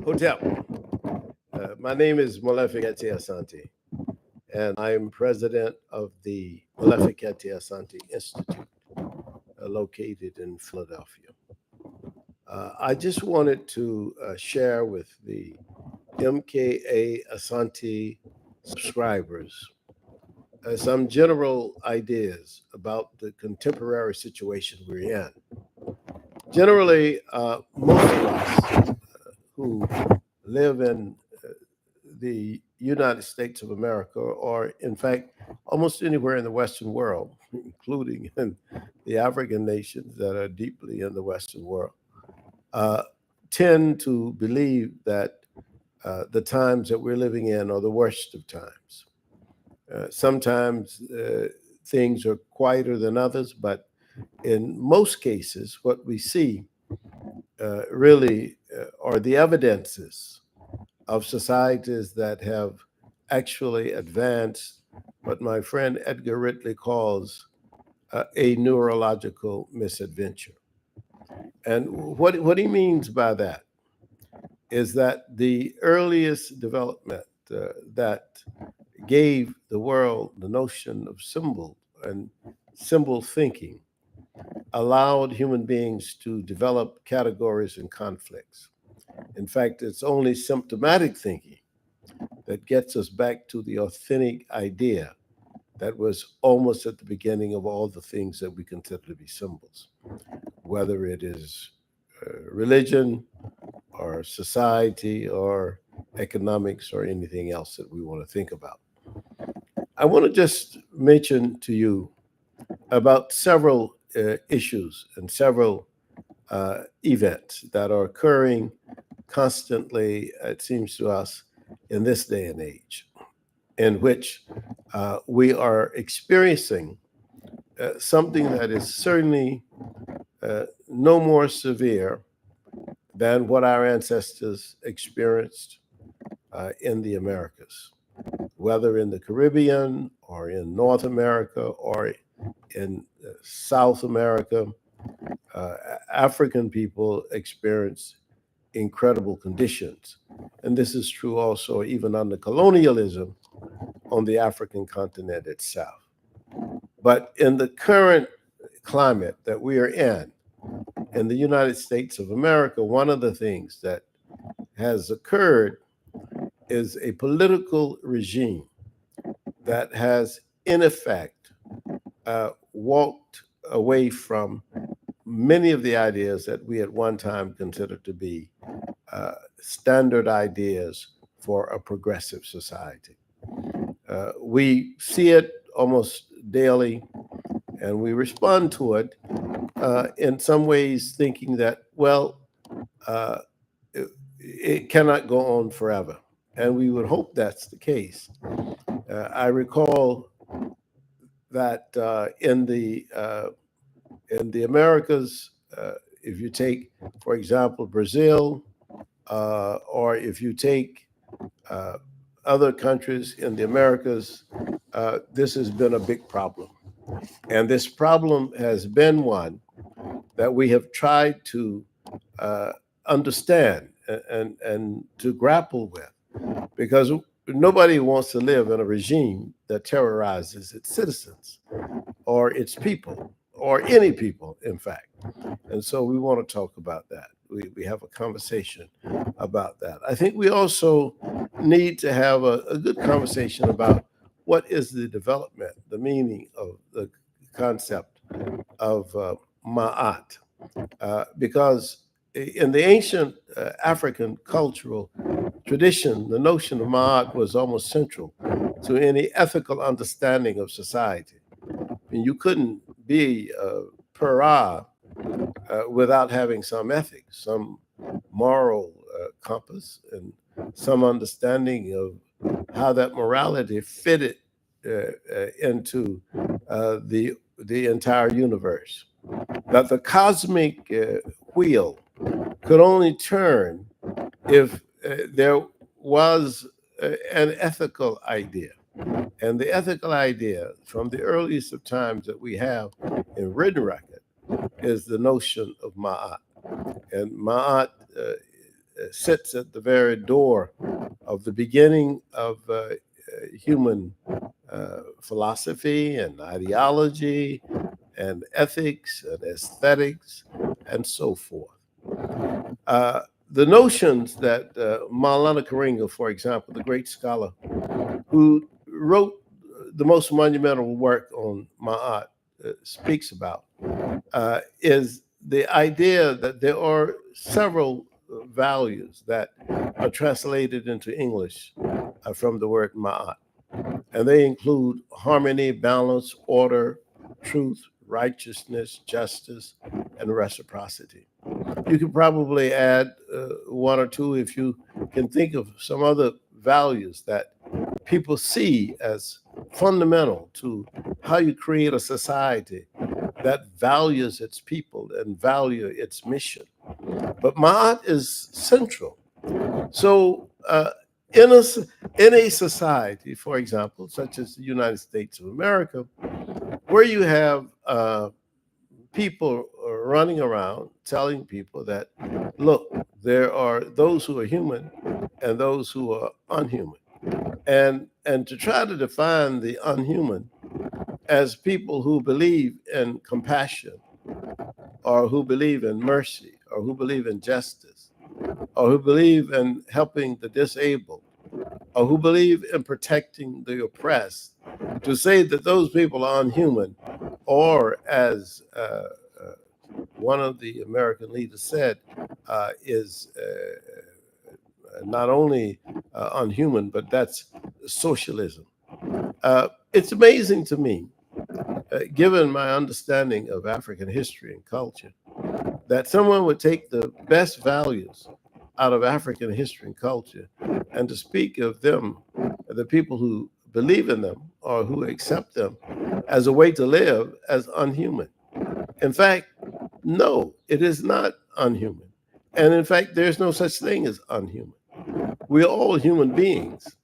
Hotel. My name is Molefi Kete Asante, and I'm president of the Molefi Kete Asante Institute, located in Philadelphia. I just wanted to share with the MKA Asante subscribers some general ideas about the contemporary situation we're in. Generally, most of us who live in the United States of America, or in fact, almost anywhere in the Western world, including in the African nations that are deeply in the Western world, uh, tend to believe that the times that we're living in are the worst of times. Sometimes things are quieter than others, but in most cases, what we see really are the evidences of societies that have actually advanced what my friend Edgar Ridley calls a neurological misadventure. And what he means by that is that the earliest development that gave the world the notion of symbol and symbol thinking allowed human beings to develop categories and conflicts. In fact, it's only symptomatic thinking that gets us back to the authentic idea that was almost at the beginning of all the things that we consider to be symbols, whether it is religion or society or economics or anything else that we want to think about. I want to just mention to you about several issues and several events that are occurring constantly, it seems to us, in this day and age, in which we are experiencing something that is certainly no more severe than what our ancestors experienced in the Americas, whether in the Caribbean or in North America or in South America. African people experience incredible conditions. And this is true also even under colonialism on the African continent itself. But in the current climate that we are in the United States of America, one of the things that has occurred is a political regime that has, in effect, walked away from many of the ideas that we at one time considered to be standard ideas for a progressive society. We see it almost daily, and we respond to it in some ways thinking that, well, uh, it cannot go on forever. And we would hope that's the case. I recall that in the Americas, if you take, for example, Brazil, or if you take other countries in the Americas, this has been a big problem. And this problem has been one that we have tried to understand and to grapple with, because nobody wants to live in a regime that terrorizes its citizens or its people or any people, in fact. And so we want to talk about that. We have a conversation about that. I think we also need to have a good conversation about what is the development, the meaning of the concept of Ma'at. Because in the ancient African cultural tradition, the notion of Ma'at was almost central to any ethical understanding of society. And you couldn't be pariah without having some ethics, some moral compass, and some understanding of how that morality fitted into the entire universe. That the cosmic wheel could only turn if there was an ethical idea. And the ethical idea from the earliest of times that we have in written record is the notion of Ma'at. And Ma'at sits at the very door of the beginning of human philosophy and ideology and ethics and aesthetics and so forth. Uh, the notions that Maulana Karinga, for example, the great scholar who wrote the most monumental work on Maat, speaks about, is the idea that there are several values that are translated into English from the word Ma'at. And they include harmony, balance, order, truth, righteousness, justice, and reciprocity. You could probably add one or two if you can think of some other values that people see as fundamental to how you create a society that values its people and value its mission. But Ma'at is central. So in, a, in a society, for example, such as the United States of America, where you have people running around telling people that, look, there are those who are human and those who are unhuman. And to try to define the unhuman as people who believe in compassion or who believe in mercy or who believe in justice or who believe in helping the disabled or who believe in protecting the oppressed, to say that those people are unhuman, or as one of the American leaders said, is not only unhuman, but that's socialism. It's amazing to me, given my understanding of African history and culture, that someone would take the best values out of African history and culture and to speak of them, the people who believe in them or who accept them as a way to live, as unhuman. In fact, no, it is not unhuman. And in fact, there's no such thing as unhuman. We're all human beings.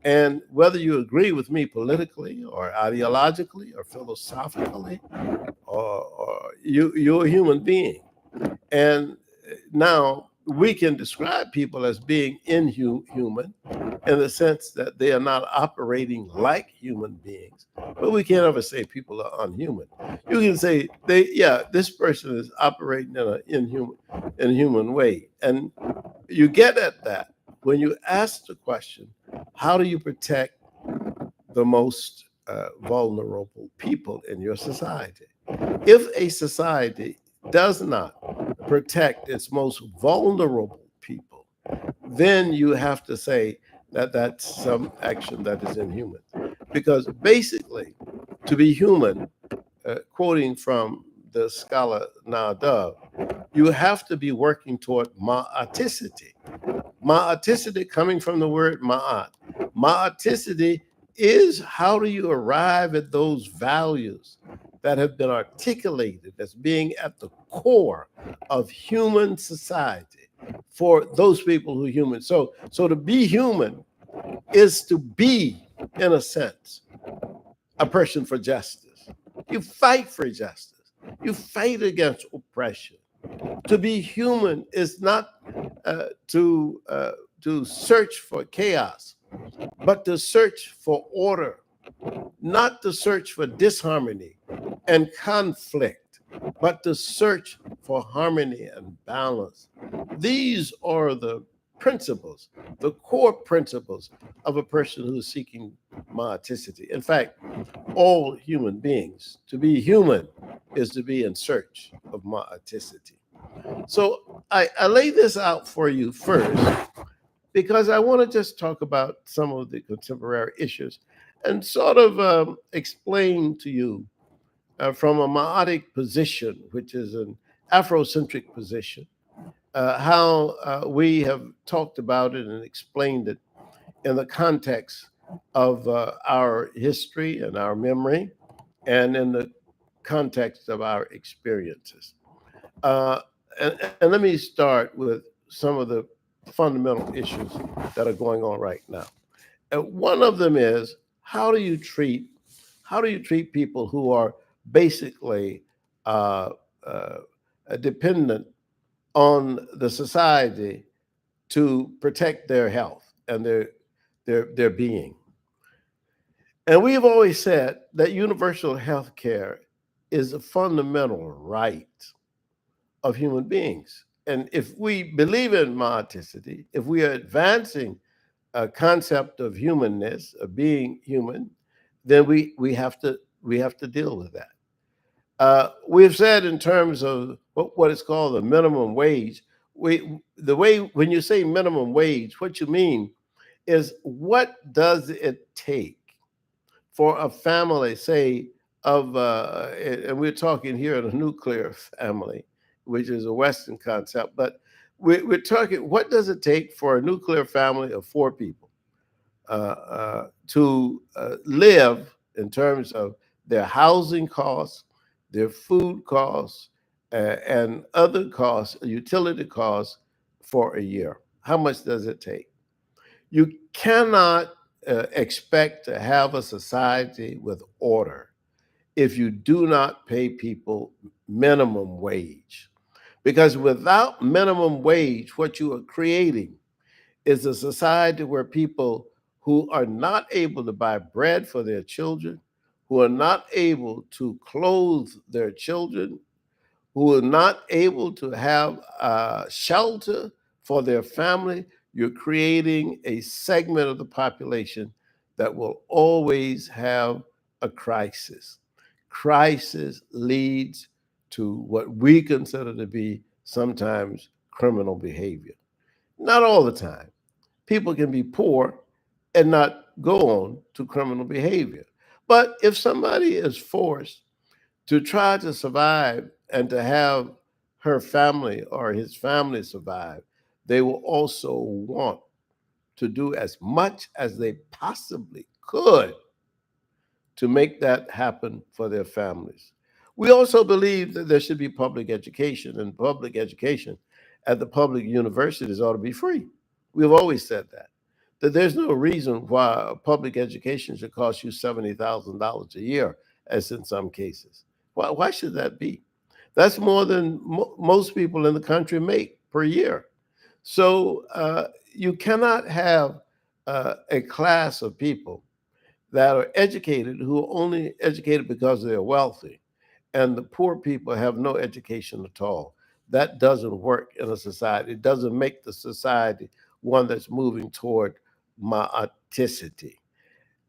And whether you agree with me politically or ideologically or philosophically, or you're a human being. And now we can describe people as being inhuman in the sense that they are not operating like human beings, but we can't ever say people are unhuman. You can say this person is operating in an inhuman way, and you get at that when you ask the question, how do you protect the most vulnerable people in your society? If a society does not protect its most vulnerable people, then you have to say that that's some action that is inhuman. Because basically, to be human, quoting from the scholar Nadav, you have to be working toward ma'aticity. Ma'aticity coming from the word ma'at. Ma'aticity is how do you arrive at those values that have been articulated as being at the core of human society for those people who are human. So to be human is to be, in a sense, a person for justice. You fight for justice. You fight against oppression. To be human is not to search for chaos, but to search for order, not to search for disharmony and conflict, but to search for harmony and balance. These are the principles, the core principles of a person who is seeking moneticity. In fact, all human beings, to be human is to be in search of moneticity. So I lay this out for you first because I want to just talk about some of the contemporary issues and sort of explain to you from a Maotic position, which is an Afrocentric position, how we have talked about it and explained it in the context of our history and our memory and in the context of our experiences. Uh, and let me start with some of the fundamental issues that are going on right now. And one of them is how do you treat people who are basically uh, uh, dependent on the society to protect their health and their being. And we've always said that universal health care is a fundamental right of human beings. And if we believe in Maaticity, if we are advancing a concept of humanness, of being human, then we have to deal with that. We've said in terms of what is called the minimum wage. The way when you say minimum wage, what you mean is what does it take for a family, say, and we're talking here in a nuclear family, which is a Western concept, but we're talking, what does it take for a nuclear family of four people to live in terms of their housing costs, their food costs, and other costs, utility costs for a year? How much does it take? You cannot expect to have a society with order if you do not pay people minimum wage. Because without minimum wage, what you are creating is a society where people who are not able to buy bread for their children, who are not able to clothe their children, who are not able to have shelter for their family, you're creating a segment of the population that will always have a crisis. Crisis leads to what we consider to be sometimes criminal behavior. Not all the time. People can be poor and not go on to criminal behavior. But if somebody is forced to try to survive and to have her family or his family survive, they will also want to do as much as they possibly could to make that happen for their families. We also believe that there should be public education, and public education at the public universities ought to be free. We've always said that there's no reason why public education should cost you $70,000 a year, as in some cases. Why should that be? That's more than most people in the country make per year. So you cannot have a class of people that are educated who are only educated because they're wealthy, and the poor people have no education at all. That doesn't work in a society. It doesn't make the society one that's moving toward Maaticity.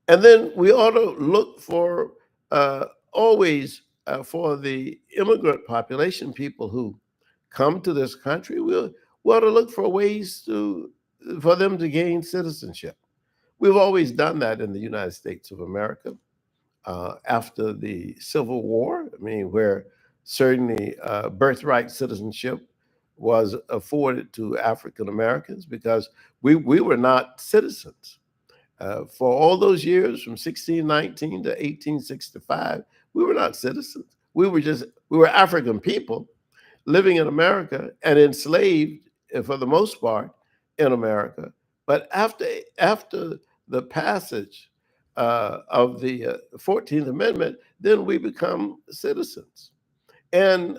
And then we ought to look for always for the immigrant population, people who come to this country. We ought to look for ways for them to gain citizenship. We've always done that in the United States of America after the Civil War. I mean, where certainly birthright citizenship was afforded to African Americans because we were not citizens. For all those years from 1619 to 1865, we were not citizens. We were African people living in America and enslaved for the most part in America. But after the passage of the 14th Amendment, then we become citizens, and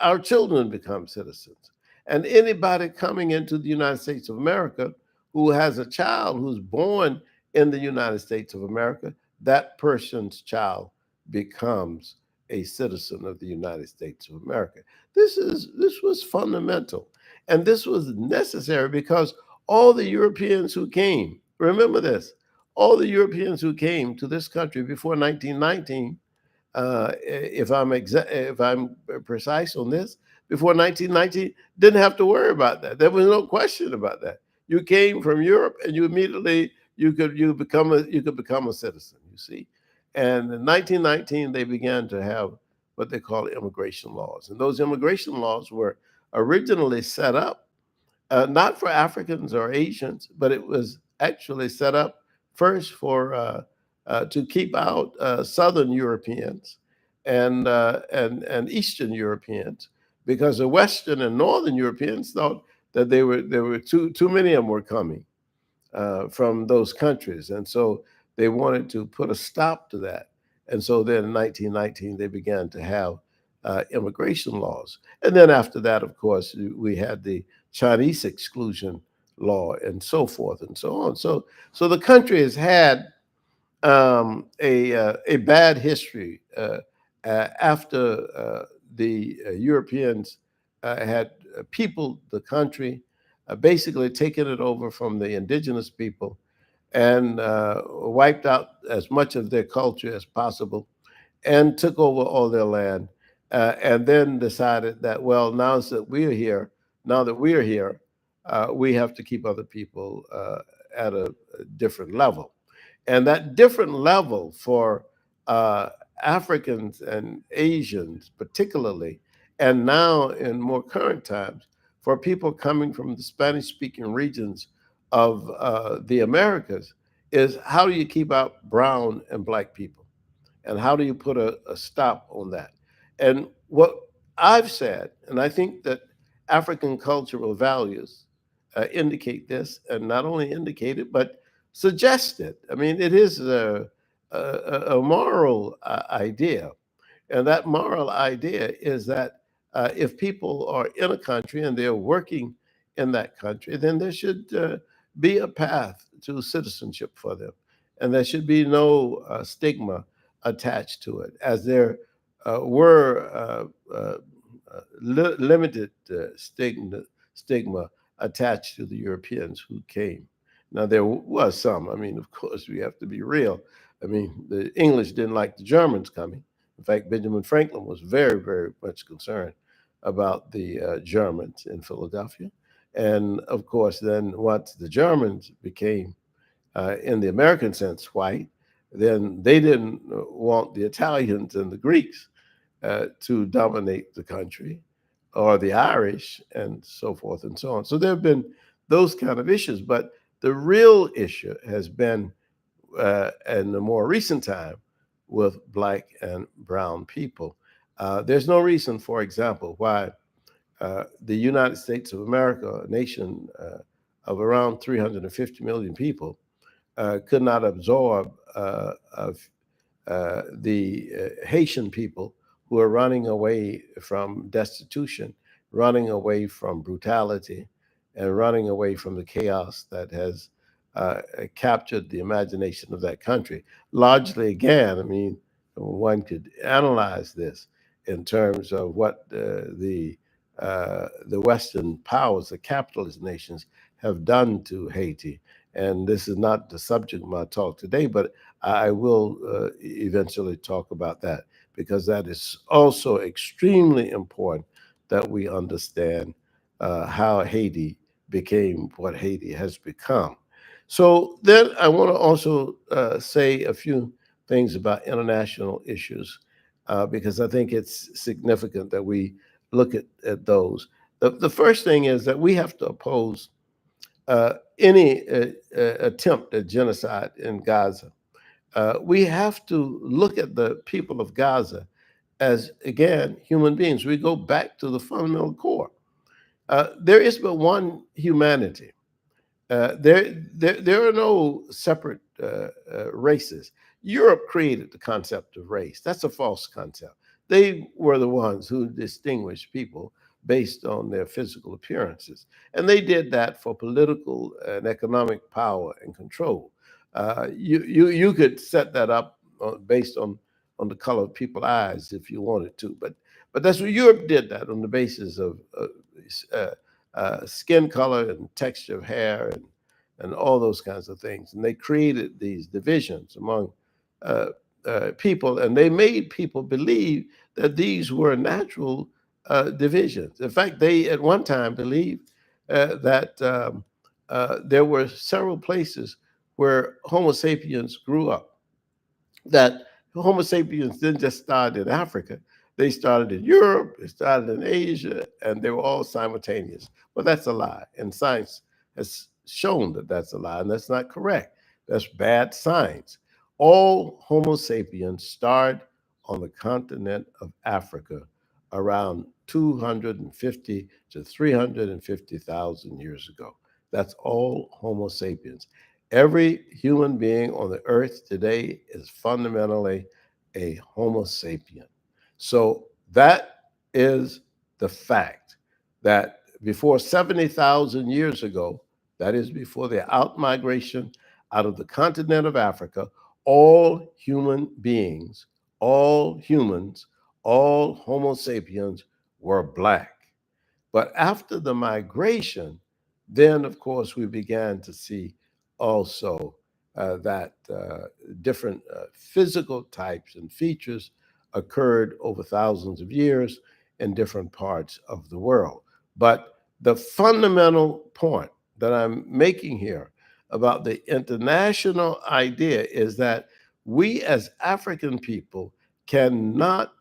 our children become citizens. And anybody coming into the United States of America who has a child who's born in the United States of America, that person's child becomes a citizen of the United States of America. This was fundamental, and this was necessary because all the Europeans who came, remember this, all the Europeans who came to this country before 1919, if I'm precise on this, before 1919, didn't have to worry about that. There was no question about that. You came from Europe, and you immediately you could become a citizen. You see, and in 1919 they began to have what they call immigration laws, and those immigration laws were originally set up not for Africans or Asians, but it was actually set up first for to keep out Southern Europeans and Eastern Europeans, because the Western and Northern Europeans thought that there were too many of them were coming from those countries, and so they wanted to put a stop to that. And so then in 1919 they began to have immigration laws, and then after that, of course, we had the Chinese exclusion law, and so forth and so on. So the country has had a bad history after the Europeans had peopled the country, basically taken it over from the indigenous people and wiped out as much of their culture as possible and took over all their land, and then decided that, well, now that we're here, we have to keep other people at a different level. And that different level for uh, Africans and Asians, particularly, and now in more current times, for people coming from the Spanish speaking regions of the Americas, is how do you keep out brown and black people? And how do you put a stop on that? And what I've said, and I think that African cultural values indicate this, and not only indicate it, but suggest it. I mean, it is a moral idea, and that moral idea is that if people are in a country and they're working in that country, then there should be a path to citizenship for them. And there should be no stigma attached to it, as there were limited stigma attached to the Europeans who came. Now, there was some. I mean, of course, we have to be real. I mean, the English didn't like the Germans coming. In fact, Benjamin Franklin was very, very much concerned about the Germans in Philadelphia. And of course, then once the Germans became, in the American sense, white, then they didn't want the Italians and the Greeks to dominate the country, or the Irish, and so forth and so on. So there have been those kind of issues. But the real issue has been, in the more recent time, with black and brown people. There's no reason, for example, why the United States of America, a nation of around 350 million people, could not absorb the Haitian people who are running away from destitution, running away from brutality, and running away from the chaos that has captured the imagination of that country. Largely, again, I mean, one could analyze this in terms of what the Western powers, the capitalist nations, have done to Haiti. And this is not the subject of my talk today, but I will eventually talk about that, because that is also extremely important that we understand how Haiti became what Haiti has become. So then I want to also say a few things about international issues, because I think it's significant that we look at those. The first thing is that we have to oppose any attempt at genocide in Gaza. We have to look at the people of Gaza as, again, human beings. We go back to the fundamental core. There is but one humanity. There are no separate races. Europe created the concept of race. That's a false concept. They were the ones who distinguished people based on their physical appearances, and they did that for political and economic power and control. You could set that up based on the color of people's eyes if you wanted to, but that's what Europe did, that on the basis of uh, skin color and texture of hair, and all those kinds of things. And they created these divisions among uh, people, and they made people believe that these were natural divisions. In fact, they at one time believed that there were several places where Homo sapiens grew up, that Homo sapiens didn't just start in Africa. They started in Europe, they started in Asia, and they were all simultaneous. Well, that's a lie. And science has shown that that's a lie, and that's not correct. That's bad science. All Homo sapiens started on the continent of Africa around 250 to 350,000 years ago. That's all Homo sapiens. Every human being on the earth today is fundamentally a Homo sapien. So that is the fact, that before 70,000 years ago, that is before the out-migration out of the continent of Africa, all human beings, all humans, all Homo sapiens were black. But after the migration, then of course we began to see also that different physical types and features occurred over thousands of years in different parts of the world. But the fundamental point that I'm making here about the international idea is that we as African people cannot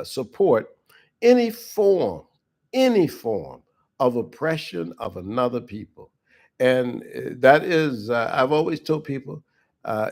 support any form any form of oppression of another people. And that is, I've always told people,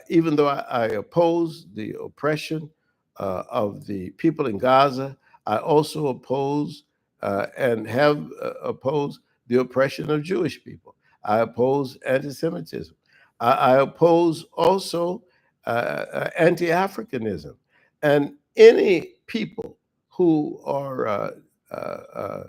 even though I oppose the oppression of the people in Gaza, I also oppose and have opposed the oppression of Jewish people. I oppose anti Semitism. I oppose also anti Africanism. And any people who uh, uh,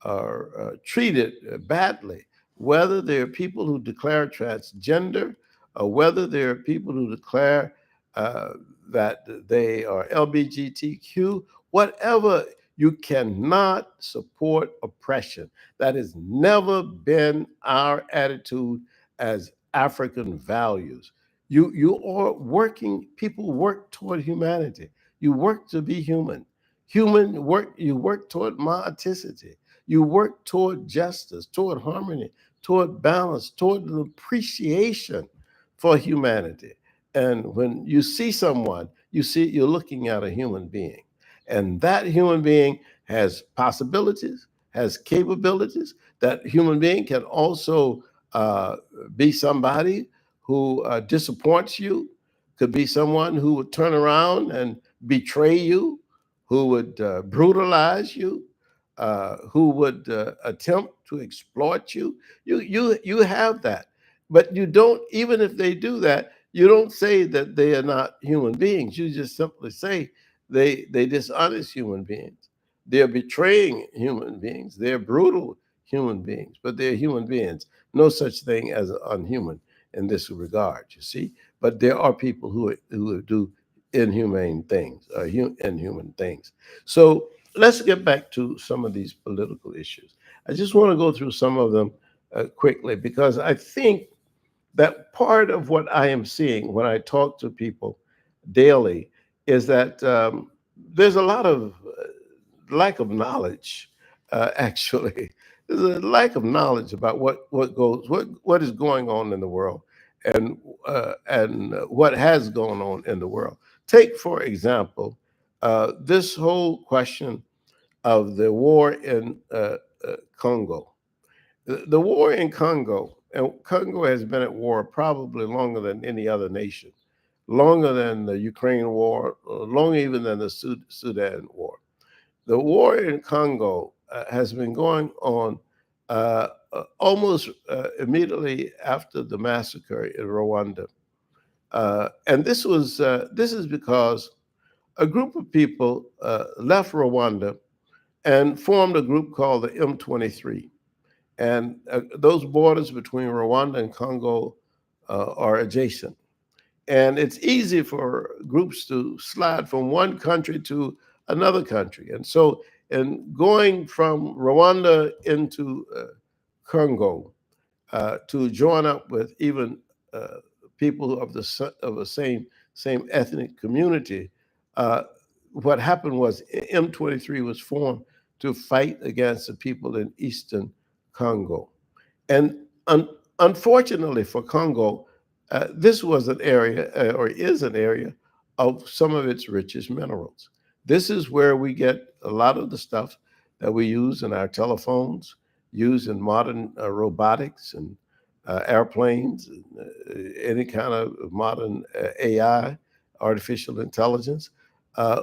are treated badly, whether they're people who declare transgender or whether they're people who declare uh, that they are LGBTQ, whatever, you cannot support oppression. That has never been our attitude as African values. You are working, people work toward humanity. You work to be human. Human work, you work toward maaticity. You work toward justice, toward harmony, toward balance, toward the appreciation for humanity. And when you see someone, you're looking at a human being. And that human being has possibilities, has capabilities. That human being can also uh, be somebody who disappoints you, could be someone who would turn around and betray you, who would brutalize you, who would attempt to exploit you. You have that, but you don't. Even if they do that, you don't say that they are not human beings. You just simply say they dishonest human beings. They're betraying human beings. They're brutal human beings, but they're human beings. No such thing as unhuman in this regard. You see, but there are people who do inhumane things, inhuman things. So let's get back to some of these political issues. I just want to go through some of them quickly because I think that part of what I am seeing when I talk to people daily is that there's a lot of lack of knowledge. Actually, there's a lack of knowledge about what is going on in the world and what has gone on in the world. Take for example this whole question of the war in Congo. The war in Congo, and Congo has been at war probably longer than any other nation, longer than the Ukraine war, longer even than the Sudan war. The war in Congo has been going on almost immediately after the massacre in Rwanda. And this is because a group of people left Rwanda and formed a group called the M23. And those borders between Rwanda and Congo are adjacent. And it's easy for groups to slide from one country to another country. And so, in going from Rwanda into Congo to join up with even uh, people of the same ethnic community, uh, what happened was M23 was formed to fight against the people in eastern Congo. And unfortunately for Congo, this was an area, or is an area, of some of its richest minerals. This is where we get a lot of the stuff that we use in our telephones, use in modern robotics and airplanes, and, any kind of modern AI, artificial intelligence.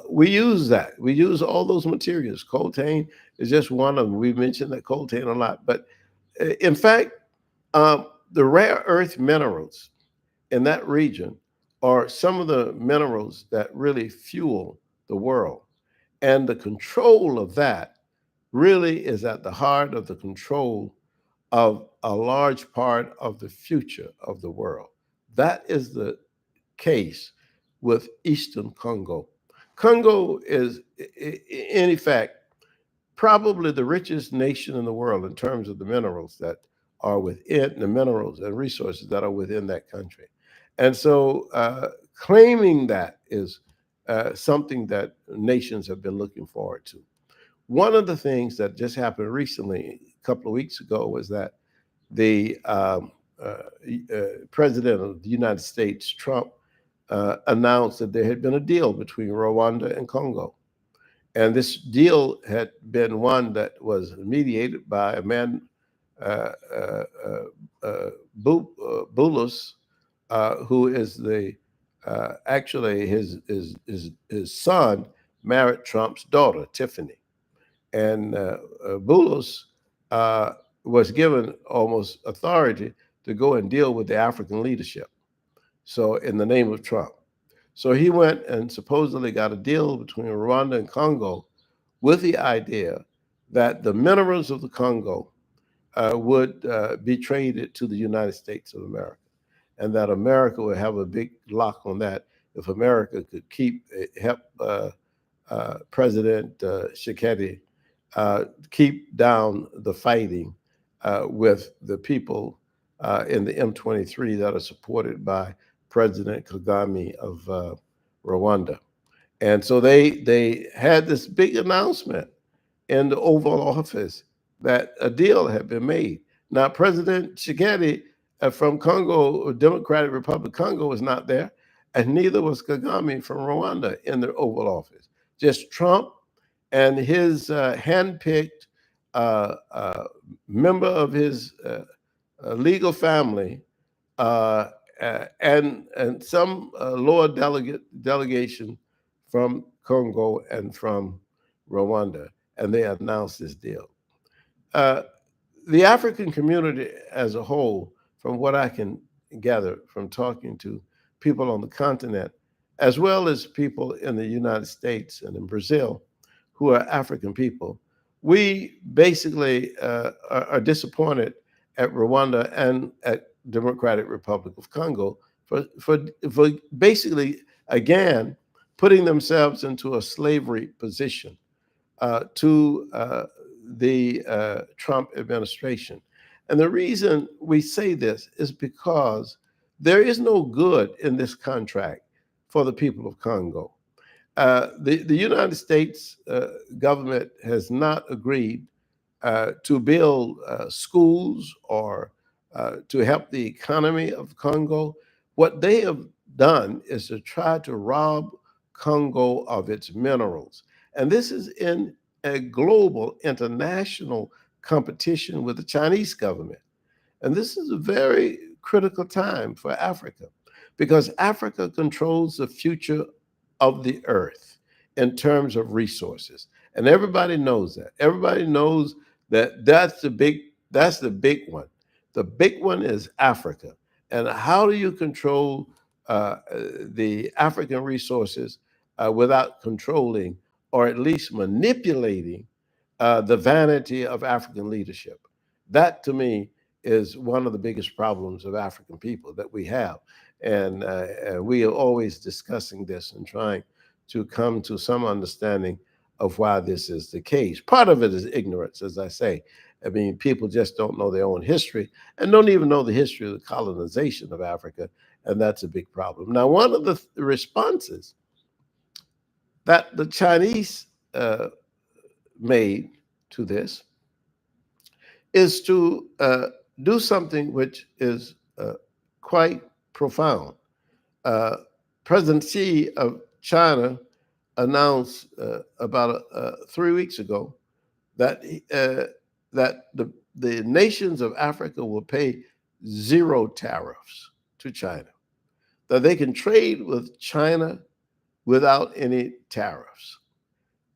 We use that. We use all those materials. Coltan is just one of them. We mentioned that coltan a lot, but in fact, the rare earth minerals in that region are some of the minerals that really fuel the world. And the control of that really is at the heart of the control of a large part of the future of the world. That is the case with Eastern Congo. Congo is, in effect, probably the richest nation in the world in terms of the minerals that are within the minerals and resources that are within that country. And so claiming that is something that nations have been looking forward to. One of the things that just happened recently, a couple of weeks ago, was that the president of the United States, Trump, announced that there had been a deal between Rwanda and Congo. And this deal had been one that was mediated by a man, uh, uh, Bulus, who is the actually his son married Trump's daughter, Tiffany. And Bulus was given almost authority to go and deal with the African leadership. So, in the name of Trump. So, he went and supposedly got a deal between Rwanda and Congo with the idea that the minerals of the Congo would be traded to the United States of America, and that America would have a big lock on that if America could help President Tshisekedi keep down the fighting with the people in the M23 that are supported by President Kagame of Rwanda. And so they had this big announcement in the Oval Office that a deal had been made. Now, President Tshisekedi from Congo, Democratic Republic of Congo, was not there, and neither was Kagame from Rwanda in the Oval Office. Just Trump and his handpicked member of his legal family and some lower delegation from Congo and from Rwanda, and they announced this deal. Uh, the African community as a whole, from what I can gather from talking to people on the continent, as well as people in the United States and in Brazil, who are African people, we basically are disappointed at Rwanda and at Democratic Republic of Congo for basically, again, putting themselves into a slavery position to the Trump administration. And the reason we say this is because there is no good in this contract for the people of Congo. The United States government has not agreed to build schools or to help the economy of Congo. What they have done is to try to rob Congo of its minerals. And this is in a global international competition with the Chinese government. And this is a very critical time for Africa because Africa controls the future of the earth in terms of resources. And everybody knows that. Everybody knows that that's the big one. The big one is Africa. And how do you control the African resources without controlling or at least manipulating the vanity of African leadership? That to me is one of the biggest problems of African people that we have. And we are always discussing this and trying to come to some understanding of why this is the case. Part of it is ignorance, as I say. I mean, people just don't know their own history and don't even know the history of the colonization of Africa. And that's a big problem. Now, one of the responses that the Chinese made to this is to do something which is quite profound. President Xi of China announced about 3 weeks ago that that the nations of Africa will pay zero tariffs to China, that they can trade with China without any tariffs.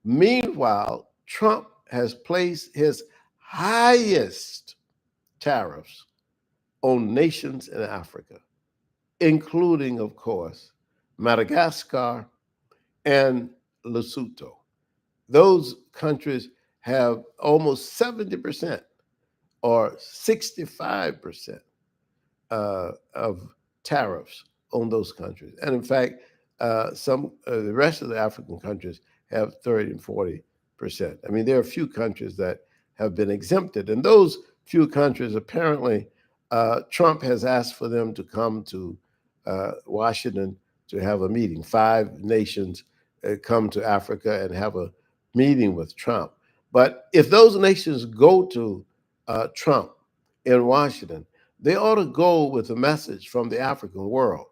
Meanwhile, Trump has placed his highest tariffs on nations in Africa, including, of course, Madagascar and Lesotho. Those countries have almost 70% or 65% of tariffs on those countries. And in fact, the rest of the African countries have 30 and 40%. I mean, there are a few countries that have been exempted, and those few countries apparently Trump has asked for them to come to Washington to have a meeting. 5 nations come to Africa and have a meeting with Trump. But if those nations go to Trump in Washington, they ought to go with a message from the African world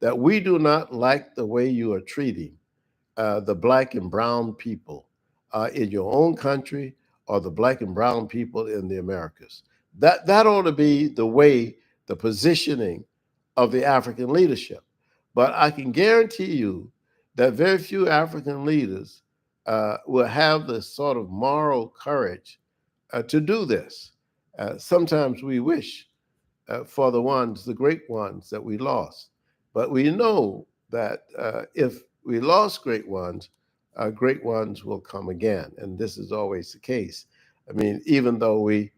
that we do not like the way you are treating the black and brown people in your own country or the black and brown people in the Americas. That ought to be the way, the positioning of the African leadership. But I can guarantee you that very few African leaders will have the sort of moral courage to do this. Sometimes we wish for the great ones that we lost. But we know that if we lost great ones will come again. And this is always the case. I mean, even though we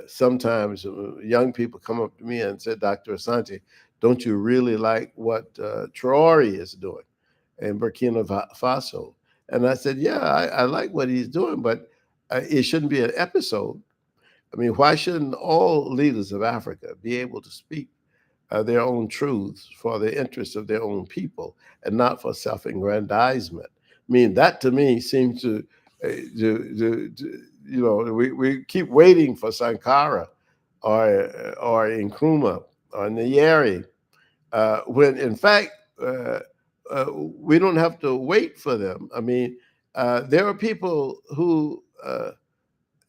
sometimes young people come up to me and say, Dr. Asante, don't you really like what Traore is doing in Burkina Faso? And I said, yeah, I like what he's doing, but it shouldn't be an episode. I mean, why shouldn't all leaders of Africa be able to speak their own truths for the interests of their own people and not for self-aggrandizement? I mean, that to me seems we keep waiting for Sankara or Nkrumah or Nyeri when in fact we don't have to wait for them. I mean, there are people who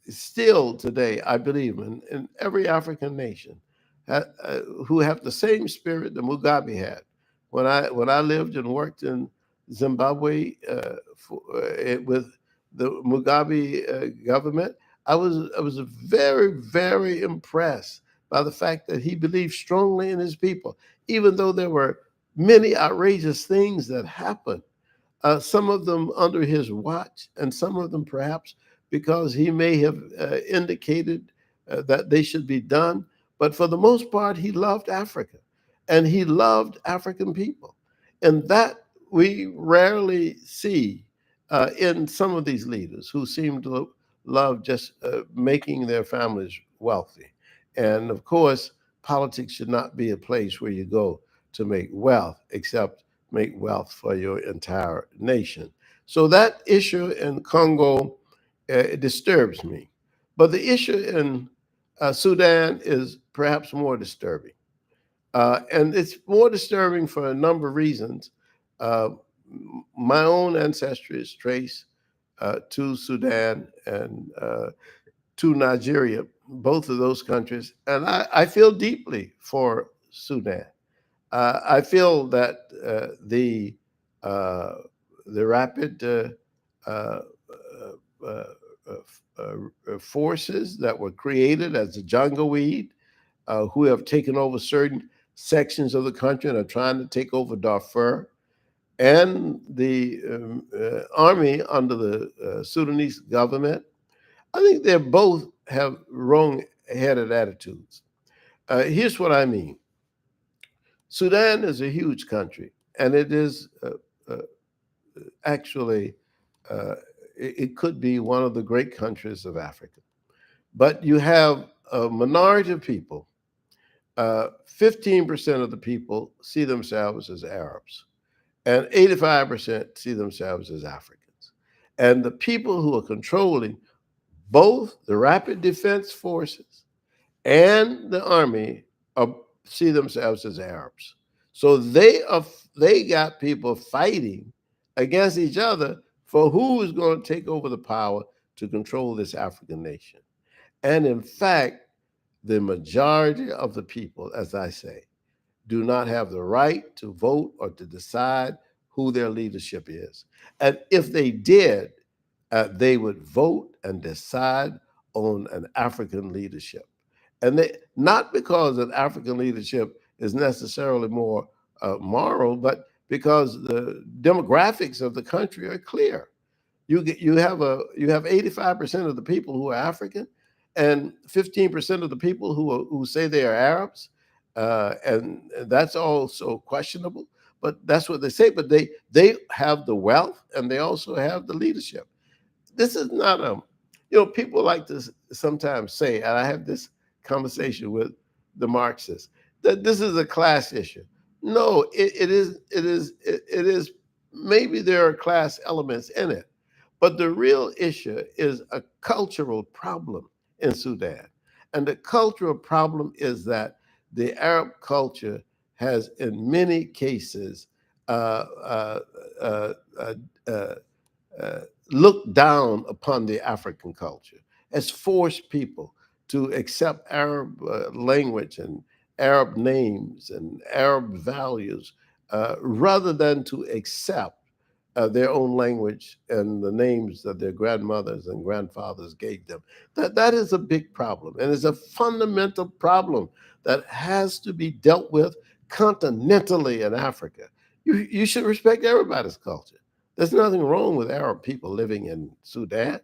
still today, I believe, in every African nation, who have the same spirit that Mugabe had. When I lived and worked in Zimbabwe with the Mugabe government, I was very, very impressed by the fact that he believed strongly in his people, even though there were many outrageous things that happened, some of them under his watch, and some of them perhaps because he may have indicated that they should be done. But for the most part, he loved Africa and he loved African people. And that we rarely see in some of these leaders who seem to love just making their families wealthy. And of course, politics should not be a place where you go to make wealth, except make wealth for your entire nation. So that issue in Congo disturbs me. But the issue in Sudan is perhaps more disturbing. And it's more disturbing for a number of reasons. Uh, my own ancestry is traced to Sudan and to Nigeria, both of those countries. And I feel deeply for Sudan. I feel that the rapid uh, uh, forces that were created as the jungle weed, who have taken over certain sections of the country and are trying to take over Darfur, and the army under the Sudanese government, I think they both have wrong-headed attitudes. Here's what I mean. Sudan is a huge country, and it is uh, actually, uh, it could be one of the great countries of Africa. But you have a minority of people. 15% of the people see themselves as Arabs, and 85% see themselves as Africans. And the people who are controlling both the Rapid Defense Forces and the army are, see themselves as Arabs. So they got people fighting against each other for who is going to take over the power to control this African nation. And in fact, the majority of the people, as I say, do not have the right to vote or to decide who their leadership is. And if they did, they would vote and decide on an African leadership. And they, not because an African leadership is necessarily more moral, but because the demographics of the country are clear. You have 85% of the people who are African, and 15% of the people who say they are Arabs, and that's also questionable. But that's what they say. But they have the wealth and they also have the leadership. This is not a, people like to sometimes say, and I have this conversation with the Marxists, that this is a class issue. No, it is maybe there are class elements in it, but the real issue is a cultural problem in Sudan. And the cultural problem is that the Arab culture has, in many cases, uh, uh, uh, uh, uh, uh, looked down upon the African culture, has forced people to accept Arab language and Arab names and Arab values rather than to accept their own language and the names that their grandmothers and grandfathers gave them. That is a big problem, and it's a fundamental problem that has to be dealt with continentally in Africa. You should respect everybody's culture. There's nothing wrong with Arab people living in Sudan,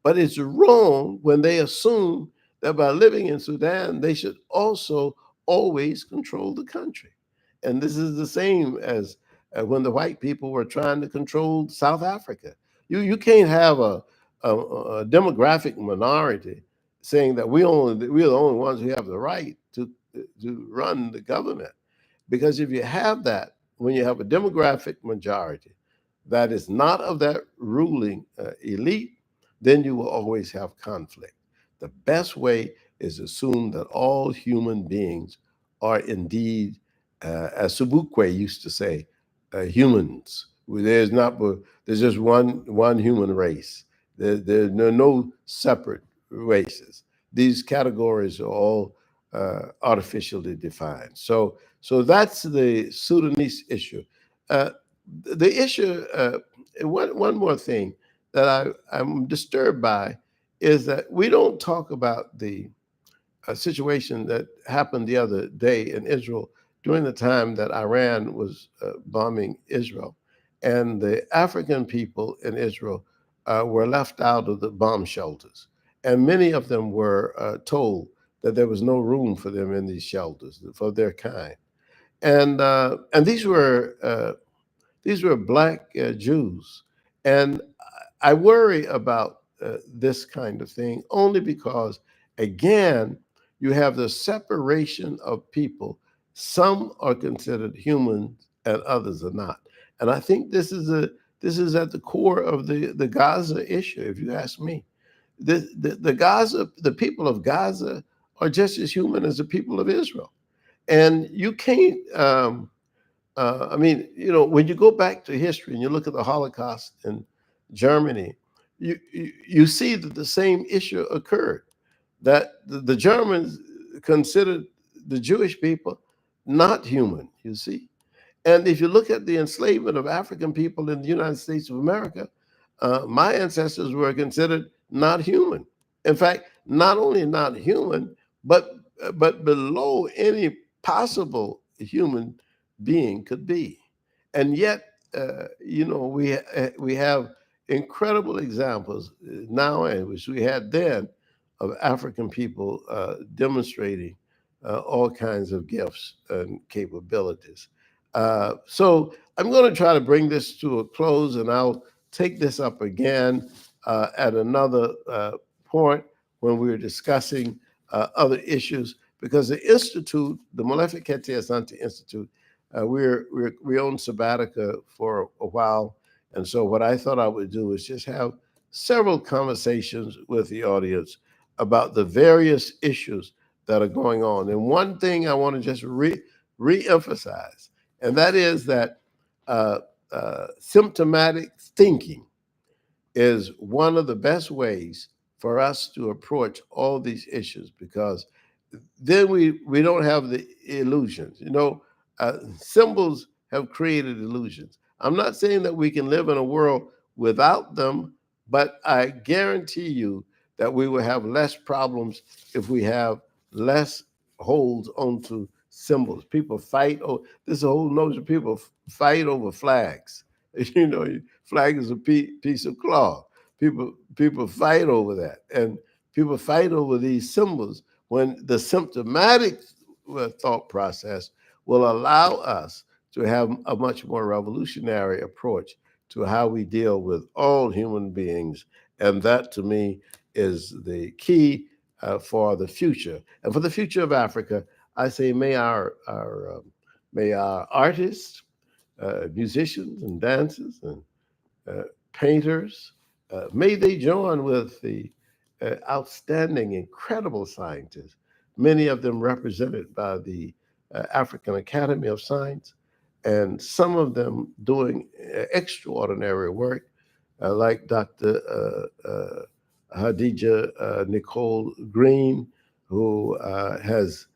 but it's wrong when they assume that by living in Sudan, they should also always control the country. And this is the same as when the white people were trying to control South Africa. You can't have a demographic minority saying that we're the only ones who have the right to run the government. Because if you have that, when you have a demographic majority that is not of that ruling elite, then you will always have conflict. The best way is assume that all human beings are indeed, as Subukwe used to say, humans. There's not, there's just one human race. There are no separate races. These categories are all artificially defined. So that's the Sudanese issue. Uh, the issue, one more thing that I'm disturbed by is that we don't talk about the situation that happened the other day in Israel during the time that Iran was bombing Israel. And the African people in Israel were left out of the bomb shelters. And many of them were told that there was no room for them in these shelters for their kind. And these were black Jews, and I worry about this kind of thing only because, again, you have the separation of people. Some are considered humans, and others are not. And I think this is at the core of the Gaza issue. If you ask me, the people of Gaza are just as human as the people of Israel, and you can't. I mean, when you go back to history and you look at the Holocaust in Germany, you see that the same issue occurred. That the Germans considered the Jewish people not human. You see, and if you look at the enslavement of African people in the United States of America, my ancestors were considered not human. In fact, not only not human, but but below any possible human being could be. And yet, we have incredible examples now, and which we had then, of African people demonstrating all kinds of gifts and capabilities. So I'm going to try to bring this to a close, and I'll take this up again at another point when we're discussing other issues, because the Institute, the Molefi Kete Asante Institute, we own Sabatica for a while. And so what I thought I would do is just have several conversations with the audience about the various issues that are going on. And one thing I want to just re-emphasize, and that is that uh, symptomatic thinking is one of the best ways for us to approach all these issues, because then we don't have the illusions. Symbols have created illusions. I'm not saying that we can live in a world without them, but I guarantee you that we will have less problems if we have less holds onto symbols. People fight. Oh, this whole notion, people fight over flags. Flag is a piece of cloth. People fight over that, and People fight over these symbols when the symptomatic thought process will allow us to have a much more revolutionary approach to how we deal with all human beings. And that, to me, is the key for the future. And for the future of Africa, I say, may our artists, musicians, and dancers, and uh, painters, may they join with the outstanding, incredible scientists, many of them represented by the African Academy of Science, and some of them doing extraordinary work, like Dr. Hadija Nicole Green, who has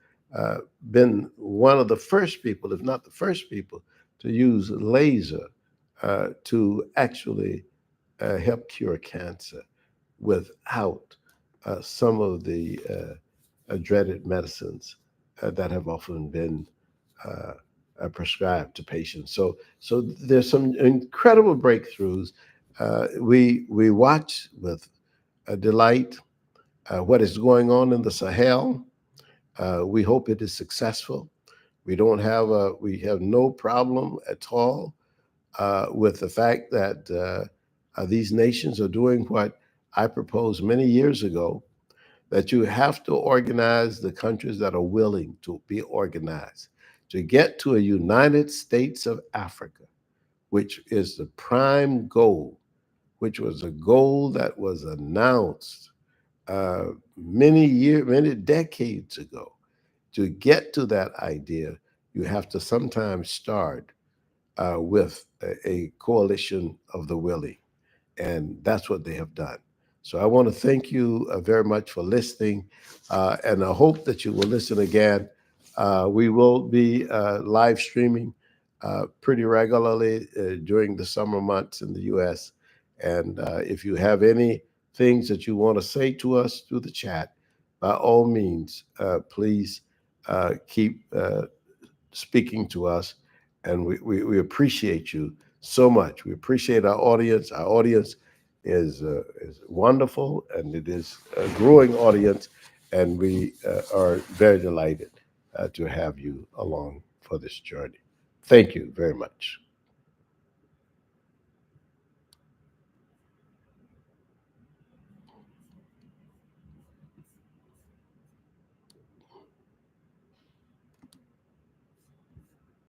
been one of the first people, if not the first people, to use laser to actually help cure cancer without some of the dreaded medicines that have often been uh, prescribed to patients. So there's some incredible breakthroughs. We watch with delight what is going on in the Sahel. We hope it is successful. We have no problem at all with the fact that these nations are doing what I proposed many years ago, that you have to organize the countries that are willing to be organized to get to a United States of Africa, which is the prime goal, which was a goal that was announced many decades ago. To get to that idea, you have to sometimes start with a coalition of the willing. And that's what they have done. So I want to thank you very much for listening. And I hope that you will listen again. We will be live streaming pretty regularly during the summer months in the US. And if you have any things that you want to say to us through the chat, by all means, please keep speaking to us, and we appreciate you so much. We appreciate our audience. Our audience is wonderful, and it is a growing audience, and we are very delighted to have you along for this journey. Thank you very much.